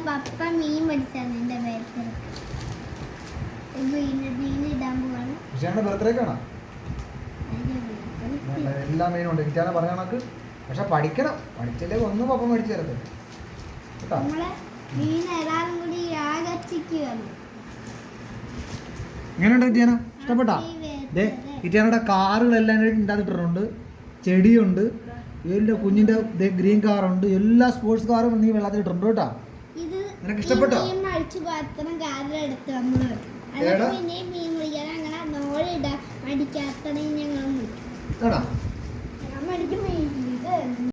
പപ്പ മീൻ പഠിച്ചാണ് എന്റെ ബർത്ത്ഡേ. മീൻ ഇടാൻ പോവാണ്. വിഷയുടെ ബർത്ത്ഡേക്കാണോ? എല്ലാ മീനും ഉണ്ട് വിറ്റാനെ പറഞ്ഞ കണക്ക്. പക്ഷെ പഠിക്കണം, പഠിച്ചില്ലേ ഒന്നും പപ്പ മേടിച്ചു തരത്തില്ല കേട്ടോ. മീൻ എല്ലാരും കൂടി ആകർഷിക്കുകയാണ്. എങ്ങനെയുണ്ട് വിറ്റാന? ഇഷ്ടപ്പെട്ടാ? വിറ്റാനയുടെ കാറുകളെല്ലാം ഉണ്ടാക്കിയിട്ടുണ്ട്, ചെടിയുണ്ട്, എല്ലാ കുഞ്ഞിന്റെ ഗ്രീൻ കാറുണ്ട്, എല്ലാ സ്പോർട്സ് കാറും നീ വെള്ളത്തിലിട്ടുണ്ട് കേട്ടോ. നിനക്ക് ഇഷ്ടപ്പെട്ടോ? മടിക്കാത്ത ഞങ്ങൾ